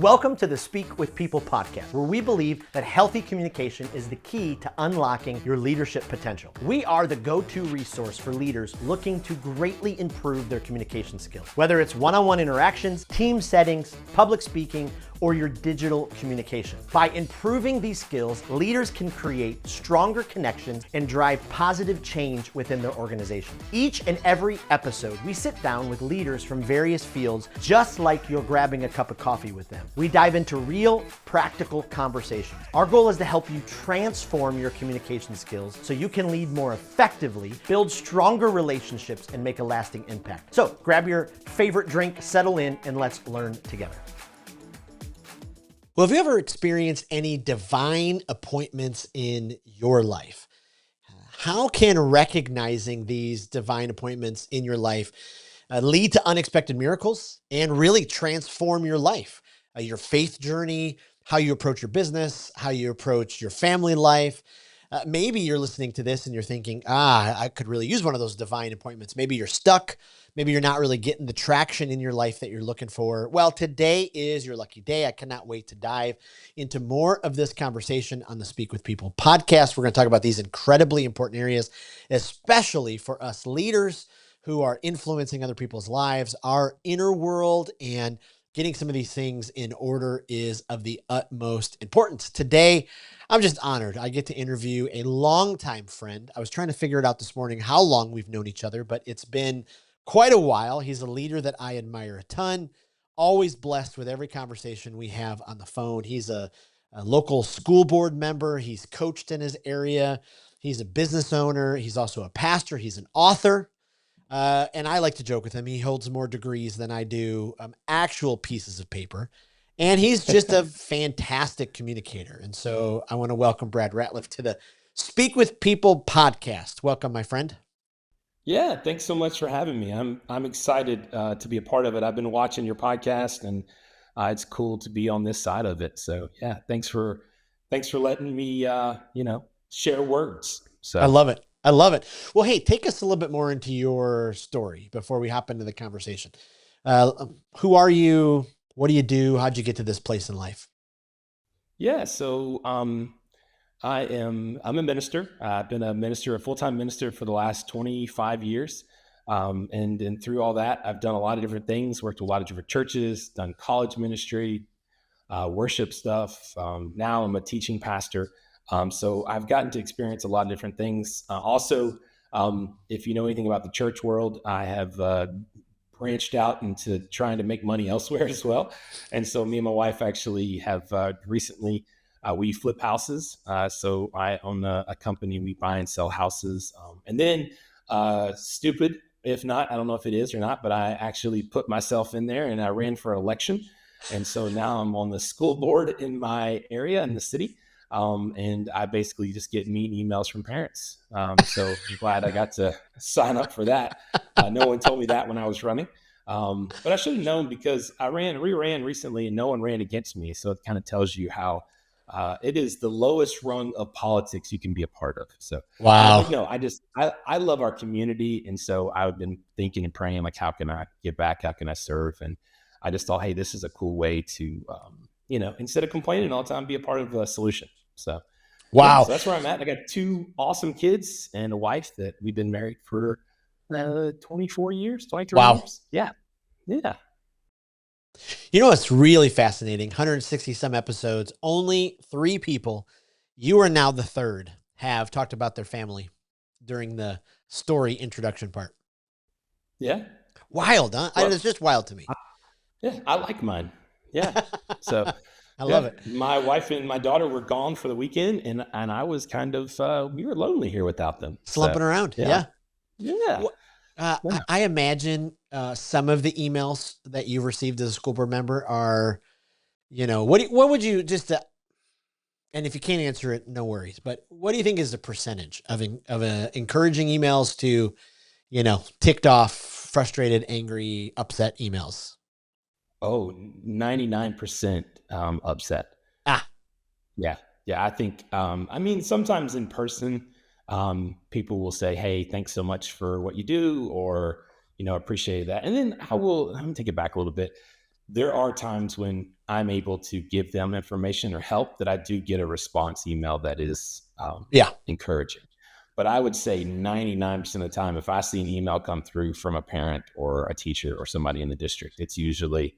Welcome to the Speak with People podcast, where we believe that healthy communication is the key to unlocking your leadership potential. We are the go-to resource for leaders looking to greatly improve their communication skills, whether it's one-on-one interactions, team settings, public speaking, or your digital communication. By improving these skills, leaders can create stronger connections and drive positive change within their organization. Each and every episode, we sit down with leaders from various fields, just like you're grabbing a cup of coffee with them. We dive into real, practical conversations. Our goal is to help you transform your communication skills so you can lead more effectively, build stronger relationships, and make a lasting impact. So grab your favorite drink, settle in, and let's learn together. Well, have you ever experienced any divine appointments in your life? How can recognizing these divine appointments in your life lead to unexpected miracles and really transform your life, your faith journey, how you approach your business, how you approach your family life? Maybe you're listening to this and you're thinking, I could really use one of those divine appointments. Maybe you're stuck. Maybe you're not really getting the traction in your life that you're looking for. Well, today is your lucky day. I cannot wait to dive into more of this conversation on the Speak with People podcast. We're going to talk about these incredibly important areas, especially for us leaders who are influencing other people's lives, our inner world, and getting some of these things in order is of the utmost importance. Today, I'm just honored. I get to interview a longtime friend. I was trying to figure it out this morning how long we've known each other, but it's been quite a while. He's a leader that I admire a ton, always blessed with every conversation we have on the phone. He's a local school board member. He's coached in his area. He's a business owner. He's also a pastor. He's an author. And I like to joke with him. He holds more degrees than I do actual pieces of paper. And he's just a fantastic communicator. And so I want to welcome Brad Ratliff to the Speak with People podcast. Welcome, my friend. Yeah, thanks so much for having me. I'm excited to be a part of it. I've been watching your podcast, and it's cool to be on this side of it. So yeah, thanks for letting me share words. So I love it. I love it. Well, hey, take us a little bit more into your story before we hop into the conversation. Who are you? What do you do? How'd you get to this place in life? yeah, so I'm a minister. I've been a full-time minister for the last 25 years. And through all that, I've done a lot of different things, worked with a lot of different churches, done college ministry, worship stuff. Now I'm a teaching pastor. So I've gotten to experience a lot of different things. Also, if you know anything about the church world, I have branched out into trying to make money elsewhere as well. And so me and my wife actually have recently, we flip houses. So I own a company. We buy and sell houses. And then stupid, if not, I don't know if it is or not, but I actually put myself in there and I ran for election. And so now I'm on the school board in my area in the city. And I basically just get mean emails from parents. So I'm glad I got to sign up for that. No one told me that when I was running. But I should have known because we ran recently and no one ran against me. So it kind of tells you how it is the lowest rung of politics you can be a part of. So, Wow. I love our community. And so I've been thinking and praying, like, how can I give back? How can I serve? And I just thought, hey, this is a cool way to, instead of complaining all the time, be a part of a solution. So, Wow. yeah, so that's where I'm at. I got 2 awesome kids and a wife that we've been married for 24 years, 23 Wow. years. Yeah. Yeah. You know what's really fascinating? 160 some episodes, only 3 people, you are now the third, have talked about their family during the story introduction part. Yeah. Wild, huh? Well, It's just wild to me. Yeah, I like mine. Yeah. So I love it. My wife and my daughter were gone for the weekend, and I was kind of we were lonely here without them. Slumping around. Yeah. Yeah. Yeah. Yeah. I imagine some of the emails that you've received as a school board member are, what would you and if you can't answer it, no worries. But what do you think is the percentage of encouraging emails to, ticked off, frustrated, angry, upset emails? Oh, 99% upset. Yeah. Yeah. I think, sometimes in person, people will say, hey, thanks so much for what you do, or, appreciate that. And then let me take it back a little bit. there are times when I'm able to give them information or help that I do get a response email that is Yeah. encouraging. But I would say 99% of the time, if I see an email come through from a parent or a teacher or somebody in the district, it's usually,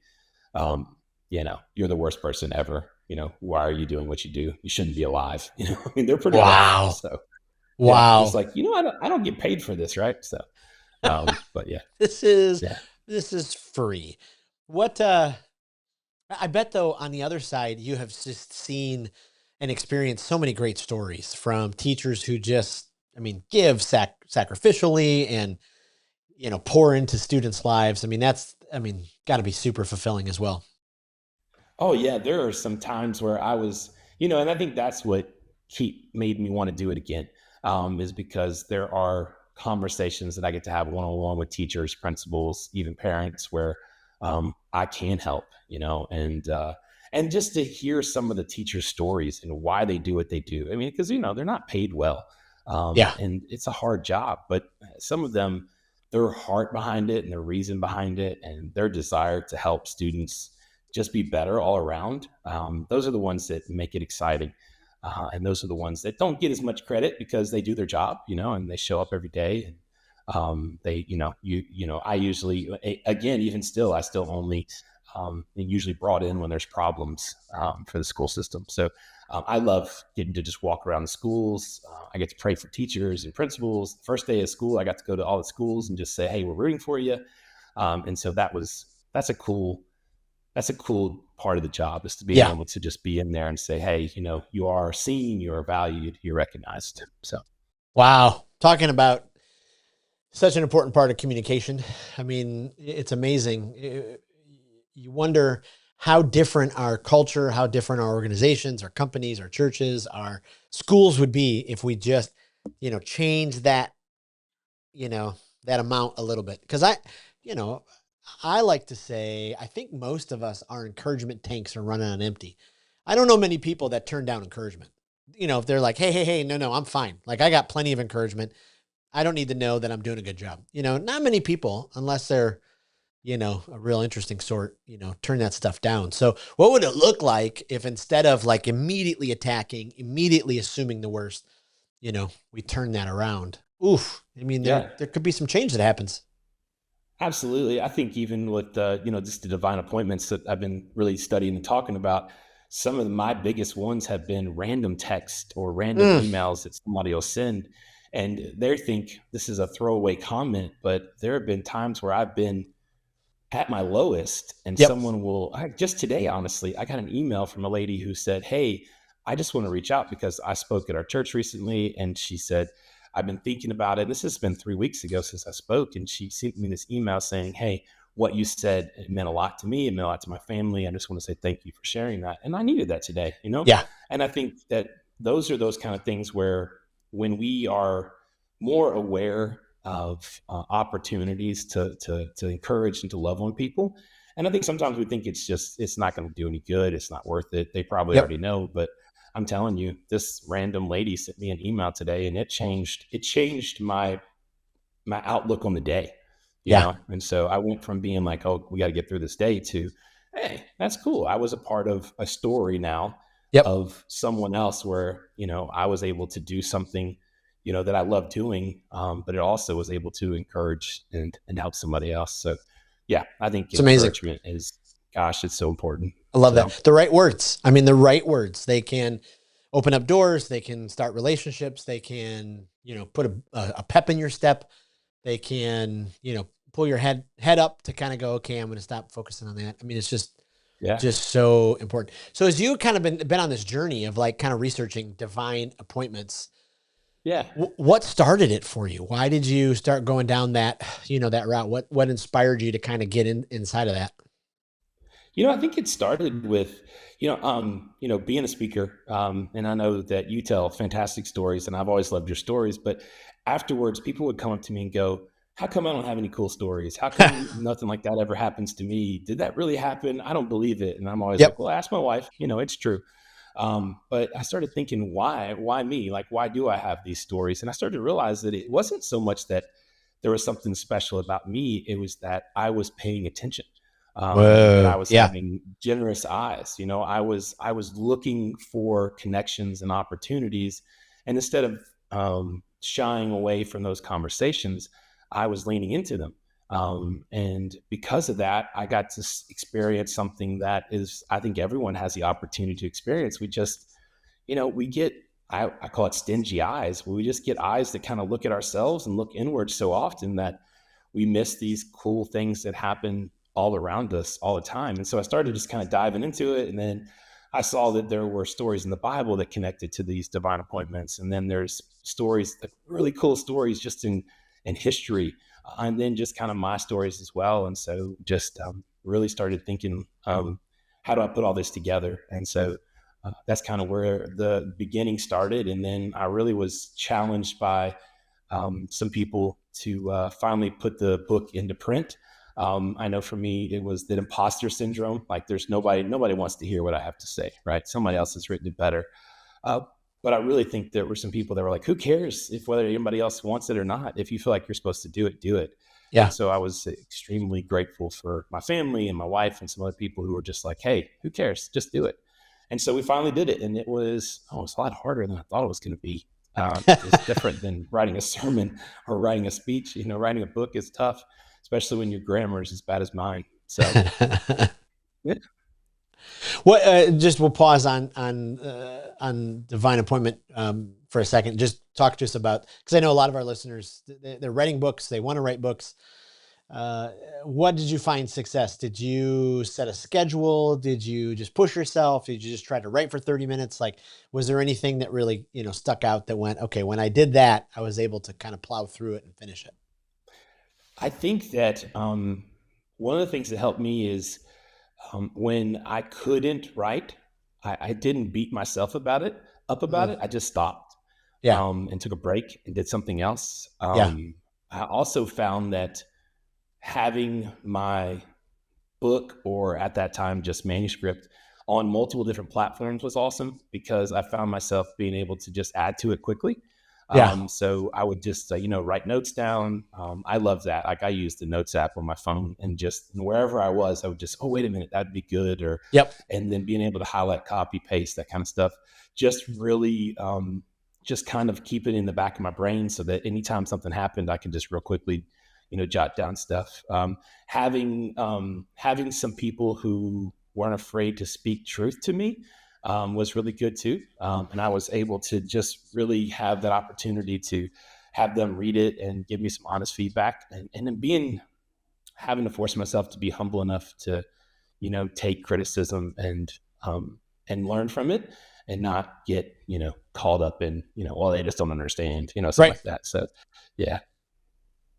you're the worst person ever. Why are you doing what you do? You shouldn't be alive. I mean, they're pretty rough. Wow. So yeah, it's Wow. like, I don't get paid for this, right? So, but yeah, This is yeah. this is free. What I bet though on the other side you have just seen and experienced so many great stories from teachers who just give sacrificially and pour into students' lives. That's got to be super fulfilling as well. Oh yeah, there are some times where I was, and I think that's what keep made me want to do it again. Is because there are conversations that I get to have one on one with teachers, principals, even parents, where I can help, and just to hear some of the teachers' stories and why they do what they do. I mean, because they're not paid well, Yeah. and it's a hard job, but some of them, their heart behind it and their reason behind it and their desire to help students just be better all around. Those are the ones that make it exciting. And those are the ones that don't get as much credit because they do their job, and they show up every day. And they, I usually, again, even still, I still only usually brought in when there's problems for the school system. So I love getting to just walk around the schools. I get to pray for teachers and principals. The first day of school, I got to go to all the schools and just say, "Hey, we're rooting for you." And so that's a cool part of the job, is to being Yeah. able to just be in there and say, hey, you are seen, you are valued, you're recognized. So Wow. Talking about such an important part of communication. It's amazing. You wonder how different our culture, how different our organizations, our companies, our churches, our schools would be if we just, change that, you know, that amount a little bit. Cause you know, I like to say, I think most of us, our encouragement tanks are running on empty. I don't know many people that turn down encouragement. If they're like, hey, no, I'm fine. Like I got plenty of encouragement. I don't need to know that I'm doing a good job. Not many people, unless they're, a real interesting sort, turn that stuff down. So what would it look like if instead of like immediately attacking, immediately assuming the worst, we turn that around? Oof. There, yeah, there could be some change that happens. absolutely. I think even with just the divine appointments that I've been really studying and talking about, some of my biggest ones have been random text or random Mm, emails that somebody will send, and they think this is a throwaway comment, but there have been times where I've been at my lowest and yep. someone just today, honestly, I got an email from a lady who said, hey, I just want to reach out because I spoke at our church recently, and she said, I've been thinking about it. This has been 3 weeks ago since I spoke, and she sent me this email saying, hey, what you said, it meant a lot to me, it meant a lot to my family. I just want to say thank you for sharing that, and I needed that today, Yeah. and I think that those are those kind of things where, when we are more aware of opportunities to encourage and to love on people. And I think sometimes we think it's not going to do any good. It's not worth it. They probably Yep. already know, but I'm telling you, this random lady sent me an email today, and it changed my outlook on the day, Yeah. And so I went from being like, oh, we got to get through this day, to, hey, that's cool. I was a part of a story now Yep. of someone else where, I was able to do something, that I love doing, but it also was able to encourage and help somebody else. So yeah, I think It's amazing. encouragement is, gosh, it's so important. I love that. So The right words. The right words. They can open up doors. They can start relationships. They can, put a pep in your step. They can, pull your head up to kind of go, okay, I'm going to stop focusing on that. It's yeah, just so important. So as you kind of been on this journey of like kind of researching divine appointments, yeah. what started it for you? Why did you start going down that, that route? What inspired you to kind of get inside of that? I think it started with, being a speaker. And I know that you tell fantastic stories, and I've always loved your stories. But afterwards, people would come up to me and go, how come I don't have any cool stories? How come nothing like that ever happens to me? Did that really happen? I don't believe it. And I'm always like, Yep. well, ask my wife. It's true. But I started thinking, why me? Like, why do I have these stories? And I started to realize that it wasn't so much that there was something special about me. It was that I was paying attention. that I Whoa. was Yeah. having generous eyes. I was looking for connections and opportunities, and instead of shying away from those conversations, I was leaning into them. And because of that, I got to experience something that is, I think everyone has the opportunity to experience. We just, we get, I call it stingy eyes. We just get eyes that kind of look at ourselves and look inward so often that we miss these cool things that happen all around us all the time. And so I started just kind of diving into it. And then I saw that there were stories in the Bible that connected to these divine appointments. And then there's stories, really cool stories just in history. And then just kind of my stories as well. And so just really started thinking, how do I put all this together? And so that's kind of where the beginning started. And then I really was challenged by some people to finally put the book into print. I know for me, it was the imposter syndrome. Like there's nobody wants to hear what I have to say, right? Somebody else has written it better. Uh, but I really think there were some people that were like, who cares if whether anybody else wants it or not? If you feel like you're supposed to do it, do it. And Yeah. so I was extremely grateful for my family and my wife and some other people who were just like, hey, who cares? Just do it. And so we finally did it. And it was a lot harder than I thought it was going to be. It's different than writing a sermon or writing a speech. Writing a book is tough, especially when your grammar is as bad as mine. So, yeah. What? Just we'll pause on divine appointment for a second. Just talk to us about, because I know a lot of our listeners, they're writing books. They want to write books. Uh, what did you find success? Did you set a schedule? Did you just push yourself? Did you just try to write for 30 minutes? Like, was there anything that really, stuck out that went, okay, when I did that, I was able to kind of plow through it and finish it? I think that one of the things that helped me is when I couldn't write, I didn't beat myself up about Mm, it. I just stopped yeah. and took a break and did something else. Yeah. I also found that having my book, or at that time just manuscript, on multiple different platforms was awesome because I found myself being able to just add to it quickly. Yeah. So I would just write notes down. I love that. Like I used the notes app on my phone, and just wherever I was, I would just, oh wait a minute, that'd be good, or Yep. and then being able to highlight, copy, paste, that kind of stuff, just really just kind of keep it in the back of my brain so that anytime something happened, I can just real quickly jot down stuff. Having some people who weren't afraid to speak truth to me was really good too. And I was able to just really have that opportunity to have them read it and give me some honest feedback, and then having to force myself to be humble enough to, take criticism and learn from it, and not get, caught up in, well, they just don't understand, something Right. like that. So yeah.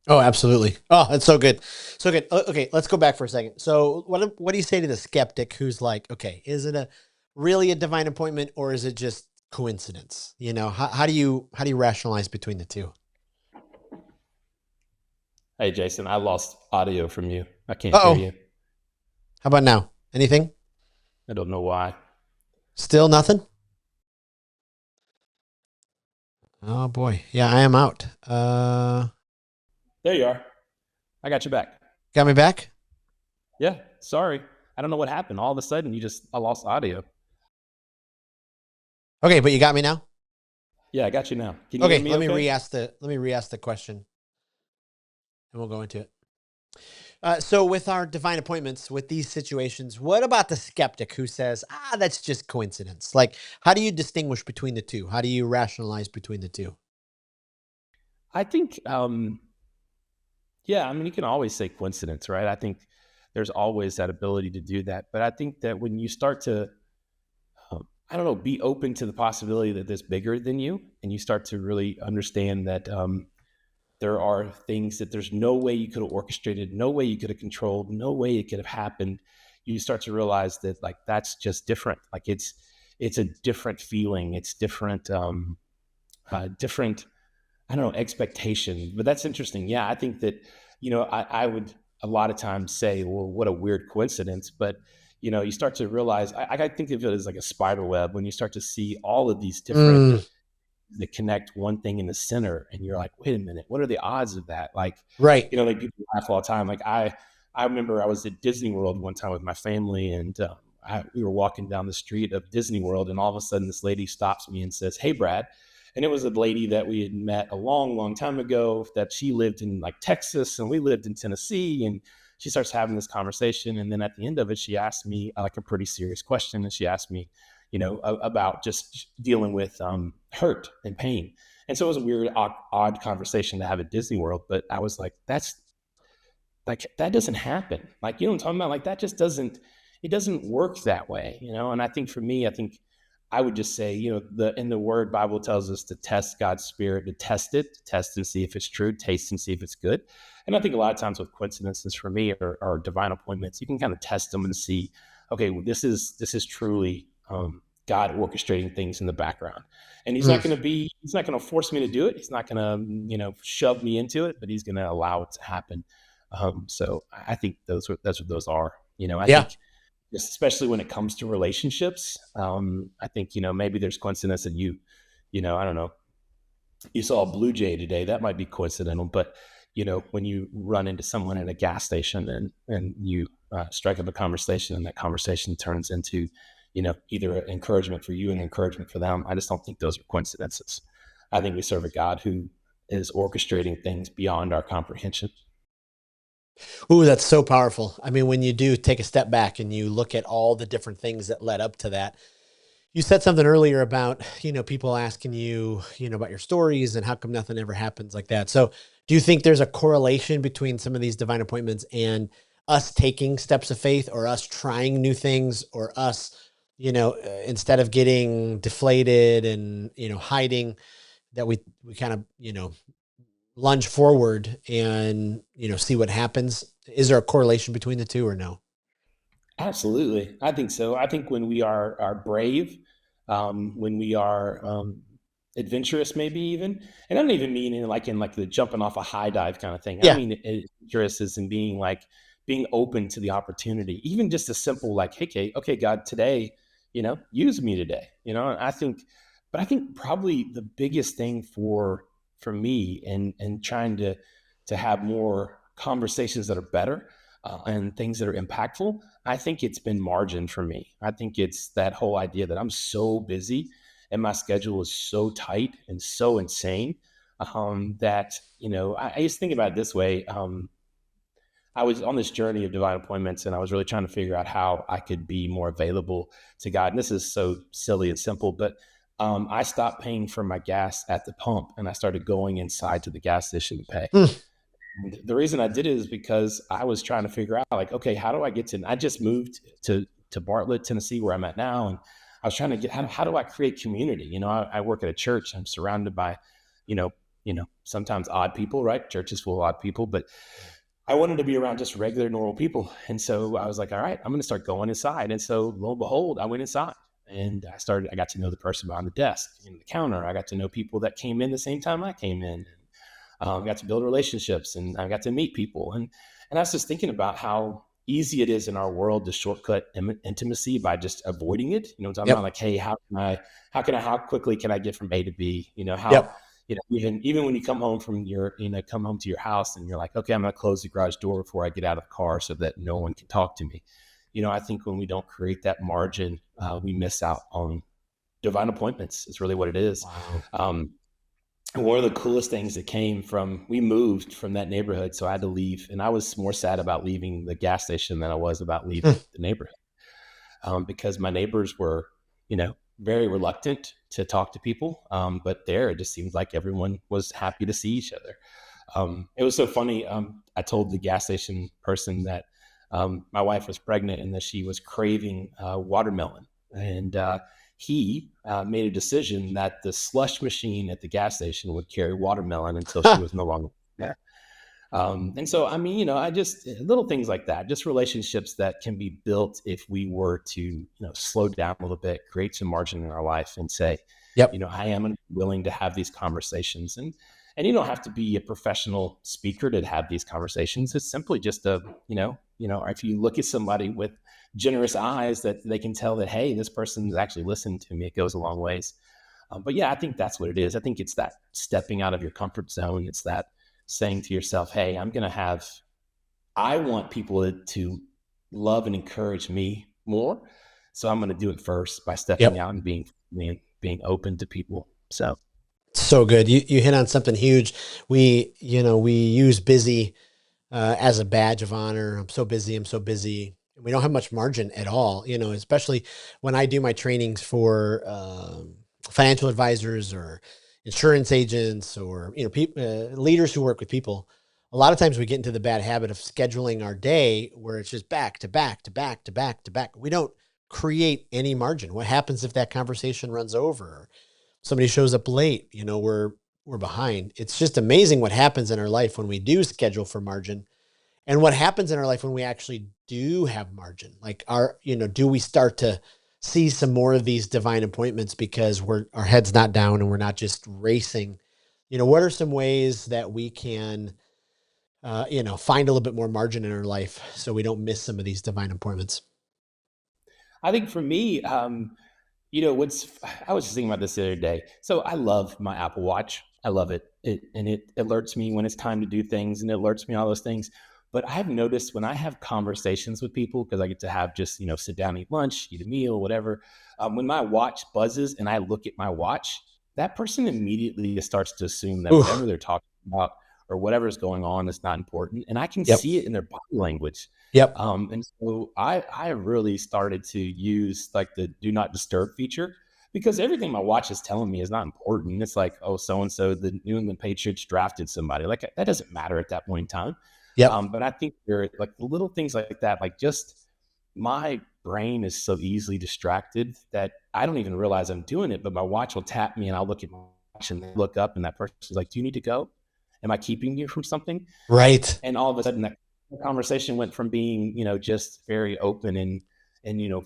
Oh, absolutely. Oh, that's so good. So good. Okay, let's go back for a second. So, what do you say to the skeptic who's like, okay, is it a really a divine appointment, or is it just coincidence? How do you rationalize between the two? Hey, Jason, I lost audio from you. I can't hear Uh-oh. you. How about now? Anything? I don't know why. Still nothing? Oh boy. Yeah, I am out. There you are. I got you back. Got me back? Yeah, sorry. I don't know what happened. All of a sudden, I lost audio. Okay, but you got me now? Yeah, I got you now. Can you hear Okay, me okay? let me re-ask the question and we'll go into it. So with our divine appointments, with these situations, what about the skeptic who says, that's just coincidence? Like, how do you distinguish between the two? How do you rationalize between the two? I think, yeah, I mean, you can always say coincidence, right? I think there's always that ability to do that. But I think that when you start to, I don't know, be open to the possibility that there's bigger than you, and you start to really understand that there are things that there's no way you could have orchestrated, no way you could have controlled, no way it could have happened. You start to realize that, like, that's just different. Like it's a different feeling. It's different, different, I don't know, expectation. But that's interesting. Yeah, I think that, I would a lot of times say, well, what a weird coincidence. But you start to realize, I think of it as like a spider web when you start to see all of these different Mm, that connect one thing in the center, and you're like, wait a minute, what are the odds of that? Like, right. like people laugh all the time. Like I remember I was at Disney World one time with my family, and we were walking down the street of Disney World, and all of a sudden this lady stops me and says, "Hey, Brad." And it was a lady that we had met a long, long time ago, that she lived in like Texas and we lived in Tennessee. And she starts having this conversation. And then at the end of it, she asked me like a pretty serious question. And she asked me, about just dealing with hurt and pain. And so it was a weird, odd conversation to have at Disney World. But I was like, that's like, that doesn't happen. Like, you know what I'm talking about? Like, that just doesn't, it doesn't work that way, And I think for me, I think I would just say, in the word Bible tells us to test God's spirit, to test it, to test and see if it's true, taste and see if it's good. And I think a lot of times with coincidences for me or divine appointments, you can kind of test them and see, okay, well, this is truly God orchestrating things in the background. And he's not going to force me to do it. He's not going to, shove me into it, but he's going to allow it to happen. So I think that's what those are. I Yeah. think especially when it comes to relationships, I think, maybe there's coincidence that I don't know, you saw a blue jay today. That might be coincidental, but when you run into someone at a gas station and you strike up a conversation and that conversation turns into, either an encouragement for you and encouragement for them. I just don't think those are coincidences. I think we serve a God who is orchestrating things beyond our comprehension. Ooh, that's so powerful. I mean, when you do take a step back and you look at all the different things that led up to that, you said something earlier about, people asking you, about your stories and how come nothing ever happens like that. So do you think there's a correlation between some of these divine appointments and us taking steps of faith, or us trying new things, or us, instead of getting deflated and, hiding, that we kind of, lunge forward and, see what happens? Is there a correlation between the two or no? Absolutely. I think so. I think when we are brave, when we are adventurous, maybe even, and I don't even mean in like the jumping off a high dive kind of thing. I Yeah. mean adventurous is in being open to the opportunity, even just a simple like, hey, okay, God, today, use me today. And I think probably the biggest thing for me and trying to have more conversations that are better and things that are impactful. I think it's been margin for me. I think it's that whole idea that I'm so busy and my schedule is so tight and so insane that, I just think about it this way. I was on this journey of divine appointments and I was really trying to figure out how I could be more available to God. And this is so silly and simple, but I stopped paying for my gas at the pump and I started going inside to the gas station to pay. Hmm. And the reason I did it is because I was trying to figure out, like, okay, how do I get to? I just moved to Bartlett, Tennessee, where I'm at now, and I was trying to get how do I create community? I work at a church. I'm surrounded by, you know, sometimes odd people, right? Churches full of odd people, but I wanted to be around just regular, normal people, and so I was like, all right, I'm going to start going inside. And so, lo and behold, I went inside. And I got to know the person behind the desk, the counter. I got to know people that came in the same time I came in. Got to build relationships and I got to meet people. And I was just thinking about how easy it is in our world to shortcut intimacy by just avoiding it. I'm talking about Yep. like, hey, how quickly can I get from A to B? Yep. Even when you come home from come home to your house and you're like, okay, I'm going to close the garage door before I get out of the car so that no one can talk to me. I think when we don't create that margin, we miss out on divine appointments. It's really what it is. Wow. One of the coolest things that we moved from that neighborhood. So I had to leave. And I was more sad about leaving the gas station than I was about leaving the neighborhood because my neighbors were, very reluctant to talk to people. But there, it just seemed like everyone was happy to see each other. It was so funny. I told the gas station person that my wife was pregnant and that she was craving watermelon. And he made a decision that the slush machine at the gas station would carry watermelon until she was no longer there. And so, I mean, I just little things like that, just relationships that can be built if we were to, slow down a little bit, create some margin in our life and say, Yep. I am willing to have these conversations. And you don't have to be a professional speaker to have these conversations. It's simply just if you look at somebody with generous eyes that they can tell that, hey, this person is actually listening to me, it goes a long ways. But yeah, I think that's what it is. I think it's that stepping out of your comfort zone. It's that saying to yourself, hey, I'm going to have I want people to love and encourage me more. So I'm going to do it first by stepping Yep. out and being open to people. So So good. You hit on something huge. We use busy as a badge of honor. I'm so busy. I'm so busy. We don't have much margin at all, especially when I do my trainings for financial advisors or insurance agents or, leaders who work with people. A lot of times we get into the bad habit of scheduling our day where it's just back to back to back to back to back. We don't create any margin. What happens if that conversation runs over? Or somebody shows up late, we're behind. It's just amazing what happens in our life when we do schedule for margin and what happens in our life when we actually do have margin. Like do we start to see some more of these divine appointments because our head's not down and we're not just racing? What are some ways that we can, find a little bit more margin in our life so we don't miss some of these divine appointments? I think for me, what's I was just thinking about this the other day. So I love my Apple Watch. I love it. It alerts me when it's time to do things, and it alerts me all those things. But I've noticed when I have conversations with people, because I get to have just sit down, eat lunch, eat a meal, whatever. When my watch buzzes and I look at my watch, that person immediately starts to assume that Ooh, whatever they're talking about or whatever's going on is not important, and I can yep, see it in their body language. yep, And so I really started to use like the do not disturb feature because everything my watch is telling me is not important. It's like, oh, so and so, the New England Patriots drafted somebody. Like that doesn't matter at that point in time. yep, But I think there are like the little things like that, like just my brain is so easily distracted that I don't even realize I'm doing it. But my watch will tap me and I'll look at my watch and look up and that person's like, do you need to go? Am I keeping you from something? right, And all of a sudden that conversation went from being just very open and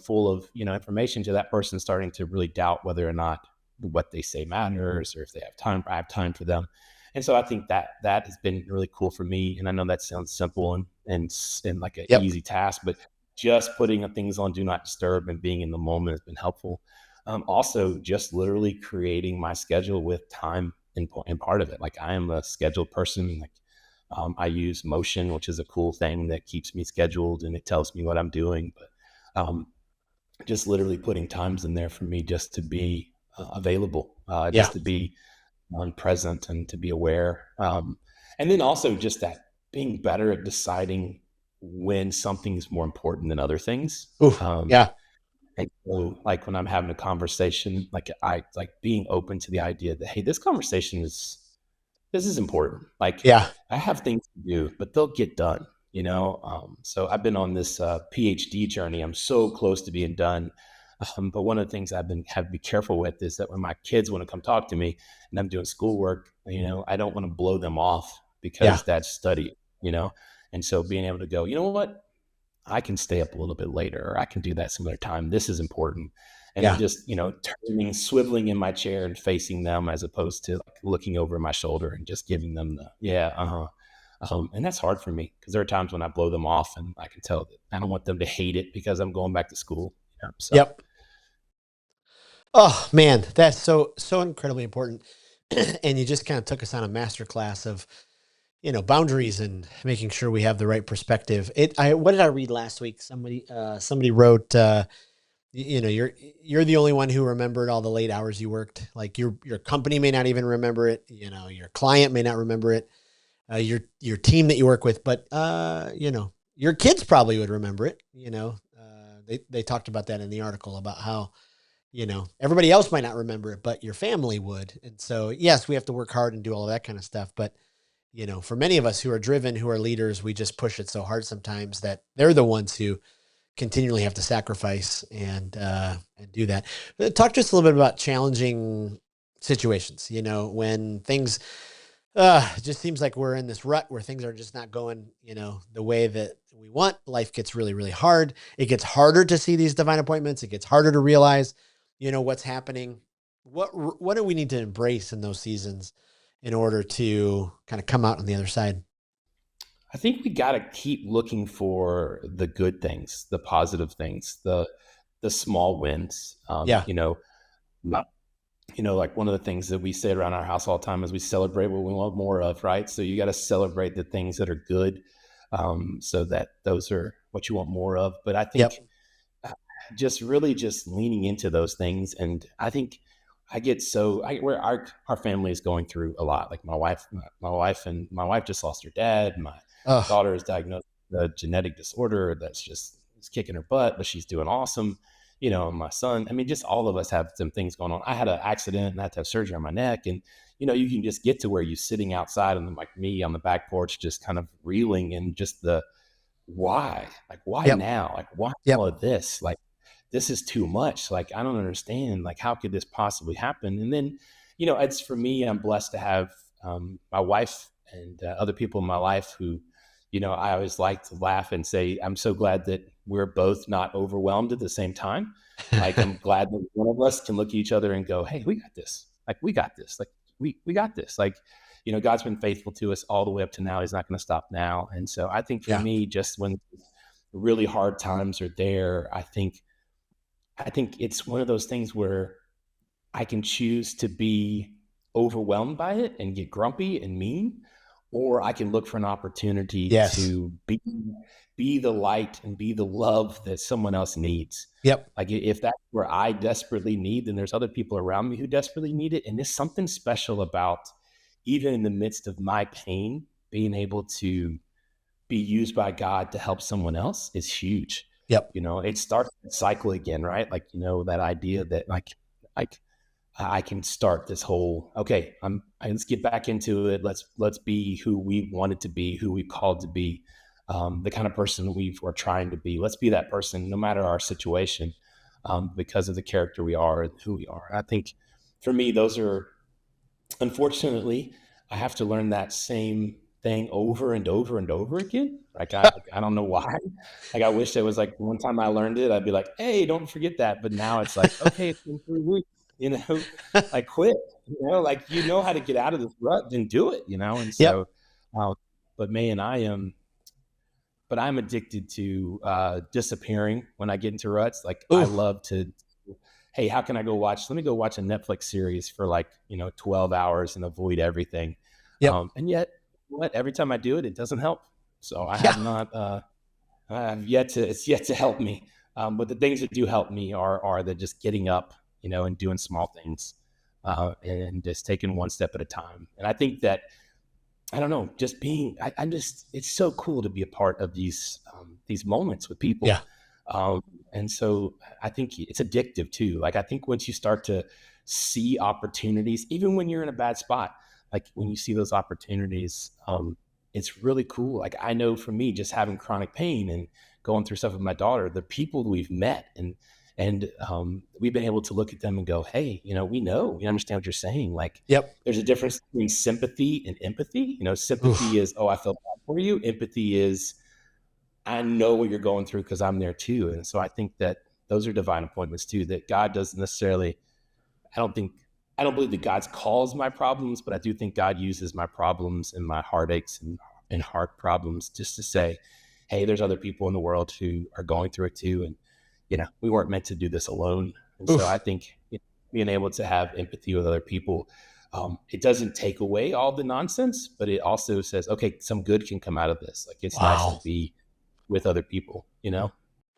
full of information to that person starting to really doubt whether or not what they say matters or if they have time I have time for them. And so I think that has been really cool for me, and I know that sounds simple and like an yep, easy task, but just putting things on do not disturb and being in the moment has been helpful. Also just literally creating my schedule with time in part of it. Like I am a scheduled person. Like I use Motion, which is a cool thing that keeps me scheduled and it tells me what I'm doing. But just literally putting times in there for me just to be available, yeah, just to be present and to be aware. And then also just that being better at deciding when something's more important than other things. ooh, yeah, And so, like when I'm having a conversation, like I like being open to the idea that hey, this is important. Like yeah, I have things to do, but they'll get done. So I've been on this PhD journey. I'm so close to being done. But one of the things I've been have to be careful with is that when my kids want to come talk to me and I'm doing schoolwork, I don't want to blow them off yeah, because that's study, you know. And so being able to go, you know what, I can stay up a little bit later, or I can do that some other time. This is important. And then yeah. just, turning, swiveling in my chair and facing them as opposed to like looking over my shoulder and just giving them the, yeah, uh-huh. And that's hard for me because there are times when I blow them off and I can tell that I don't want them to hate it because I'm going back to school. So Yep. Oh man, that's so incredibly important. And you just kind of took us on a master class of, boundaries and making sure we have the right perspective. What did I read last week? Somebody wrote, you're the only one who remembered all the late hours you worked. Like your company may not even remember it. Your client may not remember it. Your team that you work with, but your kids probably would remember it. They talked about that in the article about how everybody else might not remember it, but your family would. And so, yes, we have to work hard and do all of that kind of stuff. But, for many of us who are driven, who are leaders, we just push it so hard sometimes that they're the ones who continually have to sacrifice and do that. Talk to us a little bit about challenging situations, when things it just seems like we're in this rut where things are just not going, the way that we want. Life gets really, really hard. It gets harder to see these divine appointments. It gets harder to realize, what's happening. What do we need to embrace in those seasons in order to kind of come out on the other side? I think we got to keep looking for the good things, the positive things, the small wins. Yeah. Not like one of the things that we say around our house all the time is we celebrate what we want more of, right? So you got to celebrate the things that are good. so that those are what you want more of. But I think Yep. uh, just really just leaning into those things. And I think I get so where our family is going through a lot. Like my wife just lost her dad. My Oh, daughter is diagnosed with a genetic disorder that's just is kicking her butt, but she's doing awesome. My son, I mean, just all of us have some things going on. I had an accident and I had to have surgery on my neck. And, you can just get to where you're sitting outside and like me on the back porch, just kind of reeling and just the why, like, why yep. now? Like, why Yep. all of this? Like, this is too much. Like, I don't understand. Like, how could this possibly happen? And then, it's for me, I'm blessed to have my wife and other people in my life who, I always like to laugh and say, I'm so glad that we're both not overwhelmed at the same time. Like, I'm glad that one of us can look at each other and go, hey, we got this. Like, we got this. Like, we got this. Like, God's been faithful to us all the way up to now. He's not going to stop now. And so I think for Yeah. me, just when really hard times are there, I think it's one of those things where I can choose to be overwhelmed by it and get grumpy and mean, or I can look for an opportunity Yes. to be the light and be the love that someone else needs. Yep. Like if that's where I desperately need, then there's other people around me who desperately need it. And there's something special about even in the midst of my pain, being able to be used by God to help someone else is huge. Yep. It starts the cycle again, right? Like, that idea that like I can start this whole, okay, let's get back into it. Let's be who we wanted to be, who we called to be, the kind of person we're trying to be. Let's be that person no matter our situation, because of the character we are and who we are. I think for me, those are, unfortunately, I have to learn that same thing over and over and over again. Like I don't know why. Like I wish there was like one time I learned it, I'd be like, hey, don't forget that. But now it's like, okay, it's been 3 weeks, like quit. Like how to get out of this rut, then do it. And Yep. so, but man, I'm addicted to disappearing when I get into ruts. Like I Ooh. love to, hey, how can I let me go watch a Netflix series for like, 12 hours and avoid everything. Yep. And yet, every time I do it, it doesn't help. So I Yeah. have not, it's yet to help me. But the things that do help me are the just getting up, and doing small things, and just taking one step at a time. And I think that, I don't know, just being, I'm just, it's so cool to be a part of these moments with people. Yeah. And so I think it's addictive too. Like, I think once you start to see opportunities, even when you're in a bad spot, like when you see those opportunities, it's really cool. Like, I know for me, just having chronic pain and going through stuff with my daughter, the people that we've met and we've been able to look at them and go, hey, we understand what you're saying. Like, Yep. there's a difference between sympathy and empathy. Sympathy Oof. is, oh, I feel bad for you. Empathy is, I know what you're going through because I'm there too. And so I think that those are divine appointments too, that God doesn't necessarily, I don't think, I don't believe that God calls my problems, but I do think God uses my problems and my heartaches and heart problems just to say, hey, there's other people in the world who are going through it too. And, we weren't meant to do this alone. And so I Oof. think being able to have empathy with other people, it doesn't take away all the nonsense, but it also says, okay, some good can come out of this. Like, it's nice to Wow. be with other people.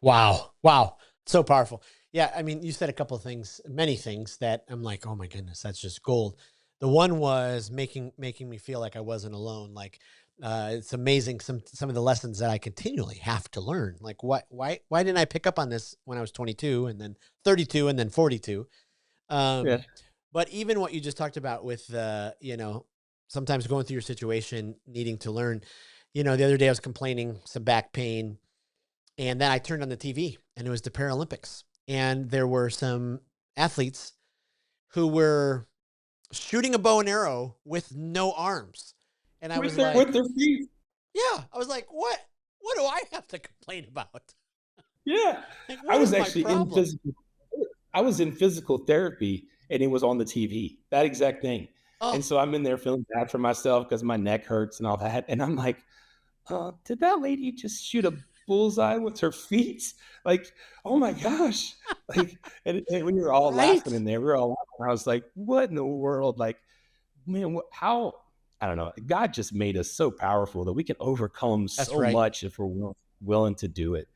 Wow. Wow. So powerful. Yeah. I mean, you said a couple of things, many things that I'm like, oh my goodness, that's just gold. The one was making me feel like I wasn't alone. Like, it's amazing some of the lessons that I continually have to learn. Like, why didn't I pick up on this when I was 22 and then 32 and then 42? Yeah. Um, but even what you just talked about with sometimes going through your situation, needing to learn. The other day I was complaining some back pain, and then I turned on the TV and it was the Paralympics. And there were some athletes who were shooting a bow and arrow with no arms. And I With was their like, feet. yeah, I was like, what do I have to complain about? Yeah. Like, I what was is my actually in problem? physical I was in physical therapy and it was on the TV, that exact thing. And Oh, so I'm in there feeling bad for myself because my neck hurts and all that. And I'm like, did that lady just shoot a bullseye with her feet? Like, oh my gosh. Like, and when you're all laughing right. in there, we are all laughing. I was like, what in the world? Like, man, how? I don't know. God just made us so powerful that we can overcome That's so right. much if we're willing to do it.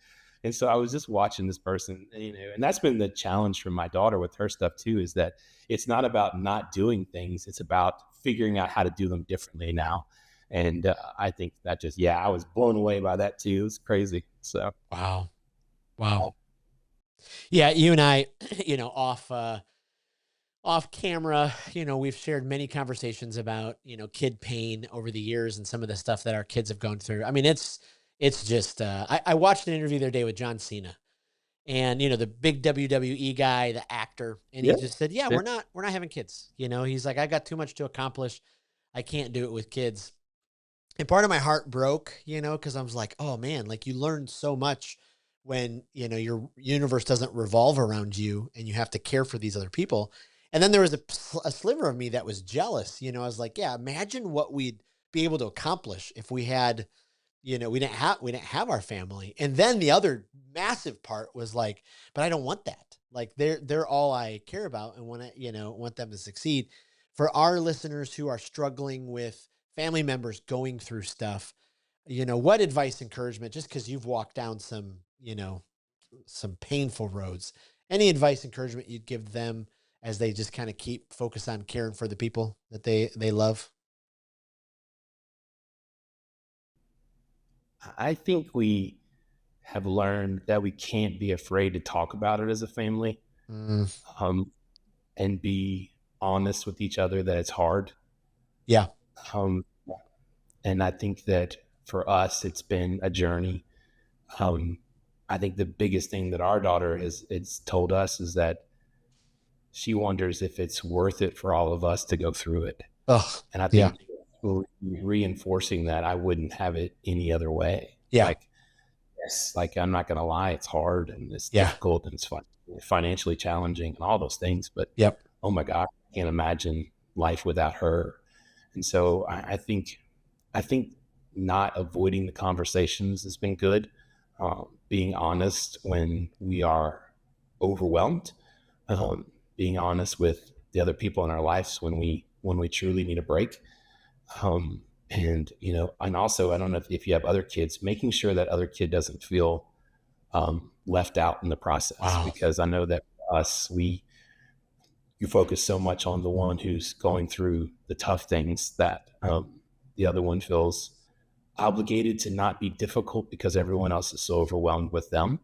And so I was just watching this person, and that's been the challenge for my daughter with her stuff too, is that it's not about not doing things. It's about figuring out how to do them differently now. And I think that just, yeah, I was blown away by that too. It's crazy. So Wow. Wow. Yeah, you and I, off camera, we've shared many conversations about, kid pain over the years and some of the stuff that our kids have gone through. I mean, it's just I watched an interview the other day with John Cena, and the big WWE guy, the actor, and he yeah, just said, "Yeah, yeah. we're not having kids." He's like, "I got too much to accomplish. I can't do it with kids." And part of my heart broke, because I was like, "Oh man, like you learn so much when, your universe doesn't revolve around you and you have to care for these other people." And then there was a sliver of me that was jealous. I was like, "Yeah, imagine what we'd be able to accomplish if we had, we didn't have our family." And then the other massive part was like, "But I don't want that. Like they're all I care about and want them to succeed." For our listeners who are struggling with family members going through stuff, what advice, encouragement, just because you've walked down some painful roads, any advice, encouragement you'd give them as they just kind of keep focus on caring for the people that they love? I think we have learned that we can't be afraid to talk about it as a family, Mm, um, and be honest with each other that it's hard. yeah. Um, and I think that for us, it's been a journey. Um, I think the biggest thing that our daughter has it's told us is that she wonders if it's worth it for all of us to go through it. Oh, And I yeah. think reinforcing that I wouldn't have it any other way. Yeah. Like, yes, like I'm not going to lie, it's hard and it's Yeah. difficult and it's financially challenging and all those things. But Yep. oh my God, I can't imagine life without her. And so I think not avoiding the conversations has been good. Being honest when we are overwhelmed, being honest with the other people in our lives when we truly need a break. And and also I don't know if you have other kids, making sure that other kid doesn't feel left out in the process, Wow. because I know that for us, you focus so much on the one who's going through the tough things that the other one feels obligated to not be difficult because everyone else is so overwhelmed with them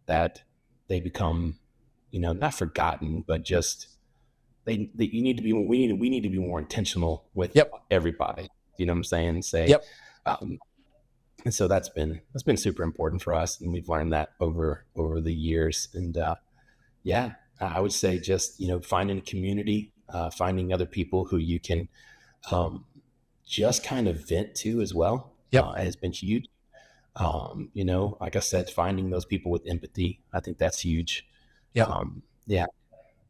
that they become, not forgotten, but just they you need to be we need to be more intentional with Yep. everybody. You know what I'm saying? Say, Yep. um, and so that's been super important for us, and we've learned that over the years. And yeah, I would say just finding a community, finding other people who you can um, just kind of vent to as well, Yep. has been huge. Like I said, finding those people with empathy, I think that's huge. Yep. Yeah,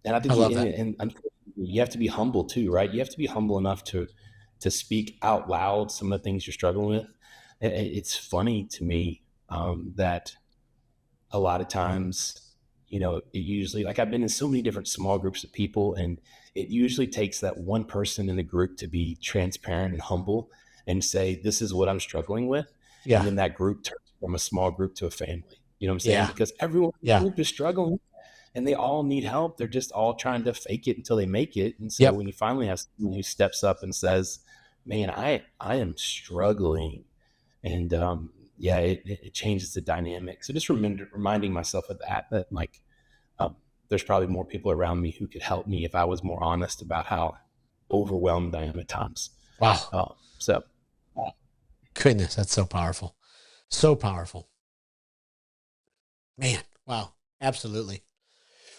and I I think love that. and unfortunately, you have to be humble too, right? You have to be humble enough to speak out loud some of the things you're struggling with. It's funny to me that a lot of times, it usually, like I've been in so many different small groups of people, and it usually takes that one person in the group to be transparent and humble and say, "This is what I'm struggling with," and Yeah. then that group turns from a small group to a family. You know what I'm saying? Yeah. Because everyone in the Yeah. group is struggling and they all need help. They're just all trying to fake it until they make it. And so Yep. when you finally have someone who steps up and says, "Man, I am struggling," and yeah, it changes the dynamic. So just reminding myself of that like there's probably more people around me who could help me if I was more honest about how overwhelmed I am at times. Wow. So Goodness, that's so powerful. So powerful. Man. Wow. Absolutely.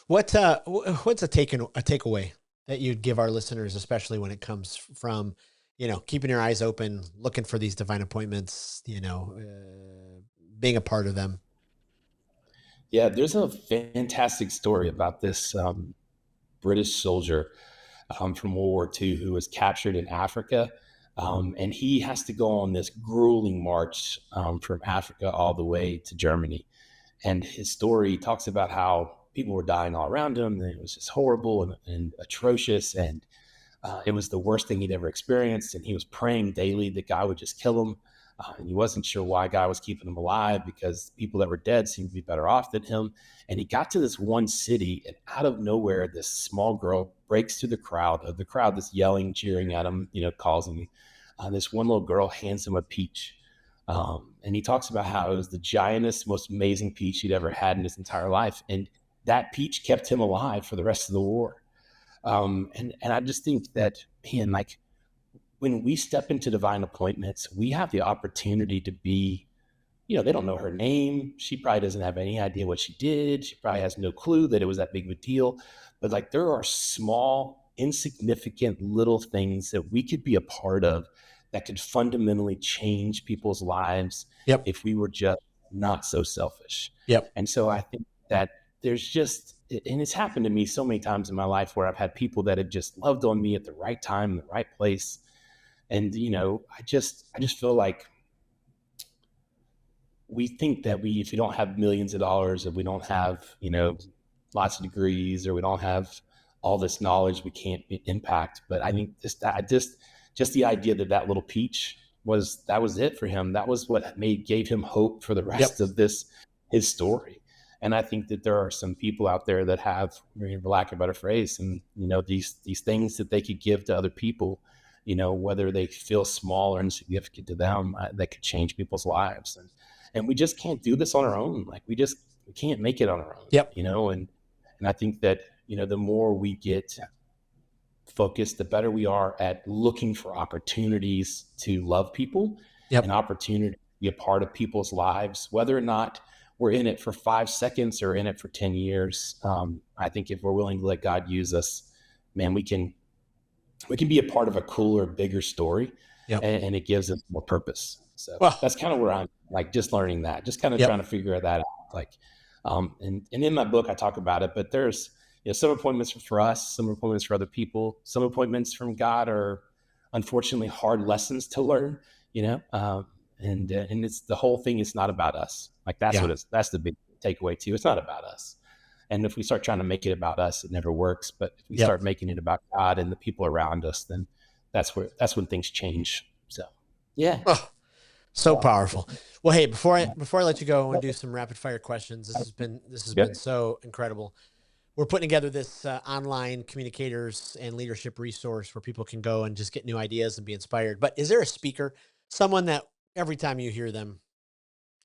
What's a takeaway that you'd give our listeners, especially when it comes from, keeping your eyes open, looking for these divine appointments, being a part of them? yeah, there's a fantastic story about this British soldier from World War II who was captured in Africa. And he has to go on this grueling march from Africa all the way to Germany. And his story talks about how people were dying all around him, and it was just horrible and atrocious. And It was the worst thing he'd ever experienced, and he was praying daily that God would just kill him. And he wasn't sure why God was keeping him alive, because people that were dead seemed to be better off than him. And he got to this one city, and out of nowhere, this small girl breaks through the crowd that's yelling, cheering at him, calls him. This one little girl hands him a peach. And he talks about how it was the giantest, most amazing peach he'd ever had in his entire life. And that peach kept him alive for the rest of the war. And I just think that, man, like when we step into divine appointments, we have the opportunity to be, they don't know her name. She probably doesn't have any idea what she did. She probably has no clue that it was that big of a deal. But like, there are small, insignificant little things that we could be a part of that could fundamentally change people's lives Yep. if we were just not so selfish. Yep. And so I think that there's just, and it's happened to me so many times in my life where I've had people that have just loved on me at the right time, in the right place. And, I just feel like we think that if we don't have millions of dollars, or we don't have, lots of degrees, or we don't have all this knowledge, we can't impact. But I think just the idea that little peach was it for him. That was what gave him hope for the rest Yep. of his story. And I think that there are some people out there that have, for lack of a better phrase, and these things that they could give to other people, whether they feel small or insignificant to them, that could change people's lives. And we just can't do this on our own. Like we can't make it on our own. Yep. And I think that the more we get focused, the better we are at looking for opportunities to love people, Yep. an opportunity to be a part of people's lives, whether or not we're in it for 5 seconds or in it for 10 years. I think if we're willing to let God use us, man, we can be a part of a cooler, bigger story, Yep. and it gives us more purpose. So Well, that's kind of where I'm like, just learning that, just kind of yep. trying to figure that out. Like, and in my book, I talk about it, but there's, some appointments for us, some appointments for other people, some appointments from God are unfortunately hard lessons to learn, and it's the whole thing is not about us. Like that's Yeah. that's the big takeaway too. It's not about us. And if we start trying to make it about us, it never works. But if we Yep. start making it about God and the people around us, then that's when things change. So, yeah. Oh, so powerful. Well, hey, before I let you go, I want to do some rapid fire questions. This has been Yep. so incredible. We're putting together this online communicators and leadership resource where people can go and just get new ideas and be inspired. But is there a speaker, someone that every time you hear them,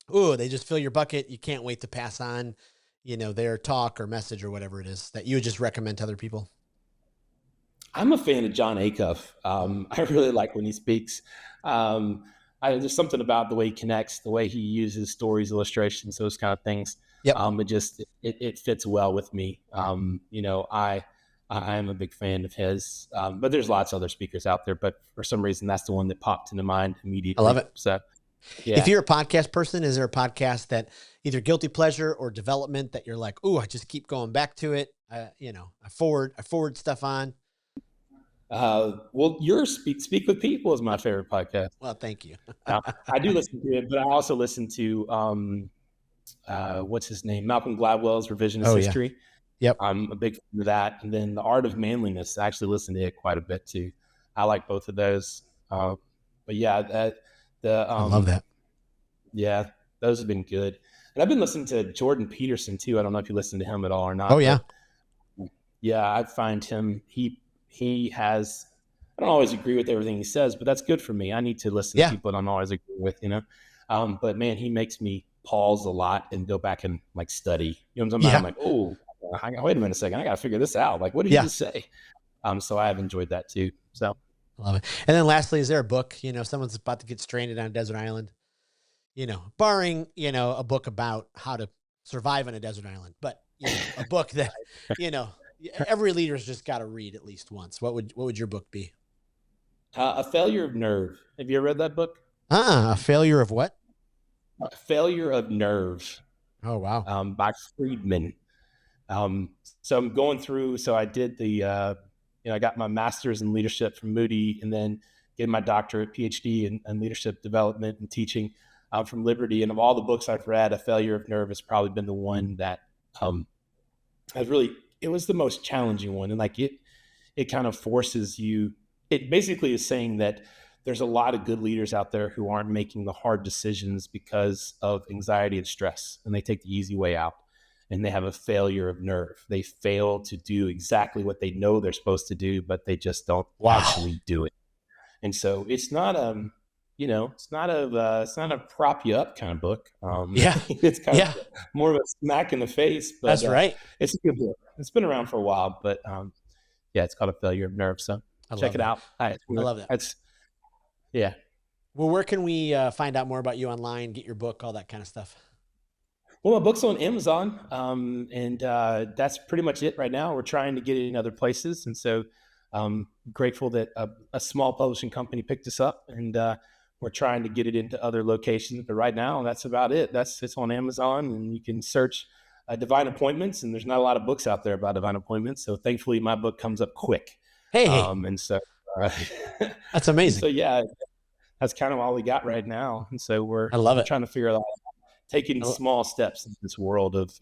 oh, they just fill your bucket. You can't wait to pass on, their talk or message or whatever it is that you would just recommend to other people? I'm a fan of John Acuff. I really like when he speaks. There's something about the way he connects, the way he uses stories, illustrations, those kind of things. Yep. It fits well with me. I am a big fan of his, but there's lots of other speakers out there. But for some reason, that's the one that popped into mind I love immediately. it. So, If yeah. you're a podcast person, is there a podcast that either guilty pleasure or development that you're like, oh, I just keep going back to it? I forward stuff on. Well, your Speak with People is my favorite podcast. Well, thank you. Now, I do listen to it, but I also listen to what's his name, Malcolm Gladwell's Revisionist Oh yeah. History. Yep. I'm a big fan of that, and then The Art of Manliness. I actually listen to it quite a bit too. I like both of those. But yeah, I love that. yeah, those have been good. And I've been listening to Jordan Peterson too. I don't know if you listen to him at all or not. Oh yeah. But yeah, I find him. He has. I don't always agree with everything he says, but that's good for me. I need to listen to Yeah. people that I don't always agree with, But man, he makes me pause a lot and go back and like study. You know what I'm talking about? I'm like, oh, wait a minute a second. I got to figure this out. Like, what did he Yeah. just say? So I have enjoyed that too. So I love it. And then lastly, is there a book, someone's about to get stranded on a desert island, barring, a book about how to survive on a desert island, but a book that, every leader's just got to read at least once. What would your book be? A Failure of Nerve. Have you ever read that book? A failure of what? A Failure of Nerve, Oh, wow. by Friedman. So I'm going through. So I did I got my master's in leadership from Moody, and then get my doctorate, PhD in leadership development and teaching from Liberty. And of all the books I've read, A Failure of Nerve has probably been the one that has really. It was the most challenging one, and like it it kind of forces you. It basically is saying that there's a lot of good leaders out there who aren't making the hard decisions because of anxiety and stress, and they take the easy way out, and they have a failure of nerve. They fail to do exactly what they know they're supposed to do, but they just don't Wow. actually do it. And so it's not it's not a prop you up kind of book. Yeah. It's kind of Yeah. more of a smack in the face, but That's right. it's a good book. It's been around for a while, but yeah, it's called A Failure of Nerve. So I check love it that. out. I love that. It's yeah. Well, where can we find out more about you online, get your book, all that kind of stuff? Well, my book's on Amazon, and that's pretty much it right now. We're trying to get it in other places, and so grateful that a small publishing company picked us up, and we're trying to get it into other locations. But right now, that's about it. It's on Amazon, and you can search Divine Appointments, and there's not a lot of books out there about divine appointments. So thankfully, my book comes up quick, Hey, and so uh, that's and amazing. so yeah, that's kind of all we got right now. And so I love I'm it. trying to figure out taking small steps in this world of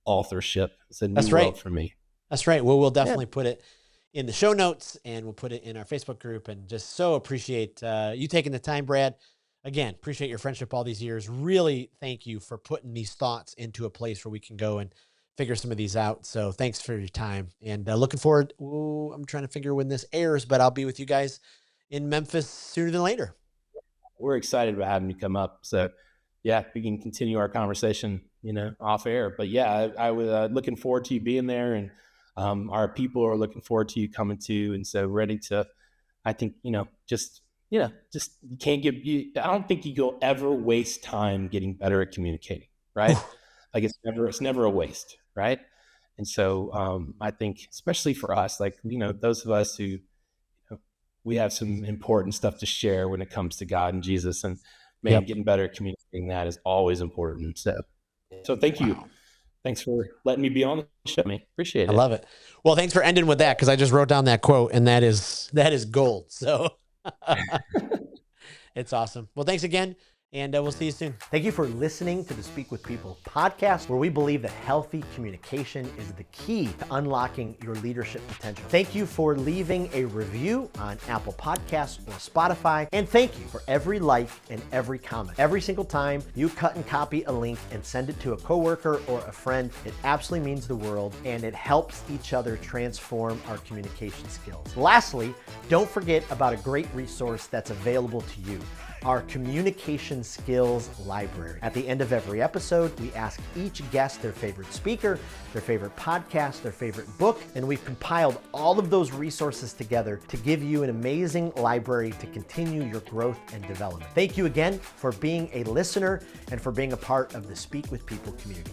authorship. It's a new That's right. world for me. That's right. Well, we'll Yeah, definitely put it in the show notes and we'll put it in our Facebook group and just so appreciate you taking the time, Brad. Again, appreciate your friendship all these years. Really thank you for putting these thoughts into a place where we can go and figure some of these out. So thanks for your time and looking forward. Ooh, I'm trying to figure when this airs, but I'll be with you guys in Memphis sooner than later. we're excited about having you come up. So yeah, we can continue our conversation, off air. But yeah, I was looking forward to you being there, and our people are looking forward to you coming too. And so ready to, I think, just you can't give you. I don't think you'll ever waste time getting better at communicating, right? Like it's never a waste, right? And so I think, especially for us, like those of us who we have some important stuff to share when it comes to God and Jesus, and man, Yep. getting better at communicating that is always important. So thank you. Wow. Thanks for letting me be on the show, man. Appreciate I it. love it. Well, thanks for ending with that because I just wrote down that quote and that is gold. So it's awesome. Well, thanks again. And we'll see you soon. Thank you for listening to the Speak with People podcast, where we believe that healthy communication is the key to unlocking your leadership potential. Thank you for leaving a review on Apple Podcasts or Spotify. And thank you for every like and every comment. Every single time you cut and copy a link and send it to a coworker or a friend, it absolutely means the world and it helps each other transform our communication skills. Lastly, don't forget about a great resource that's available to you, our communication skills library. At the end of every episode, we ask each guest their favorite speaker, their favorite podcast, their favorite book, and we've compiled all of those resources together to give you an amazing library to continue your growth and development. Thank you again for being a listener and for being a part of the Speak with People community.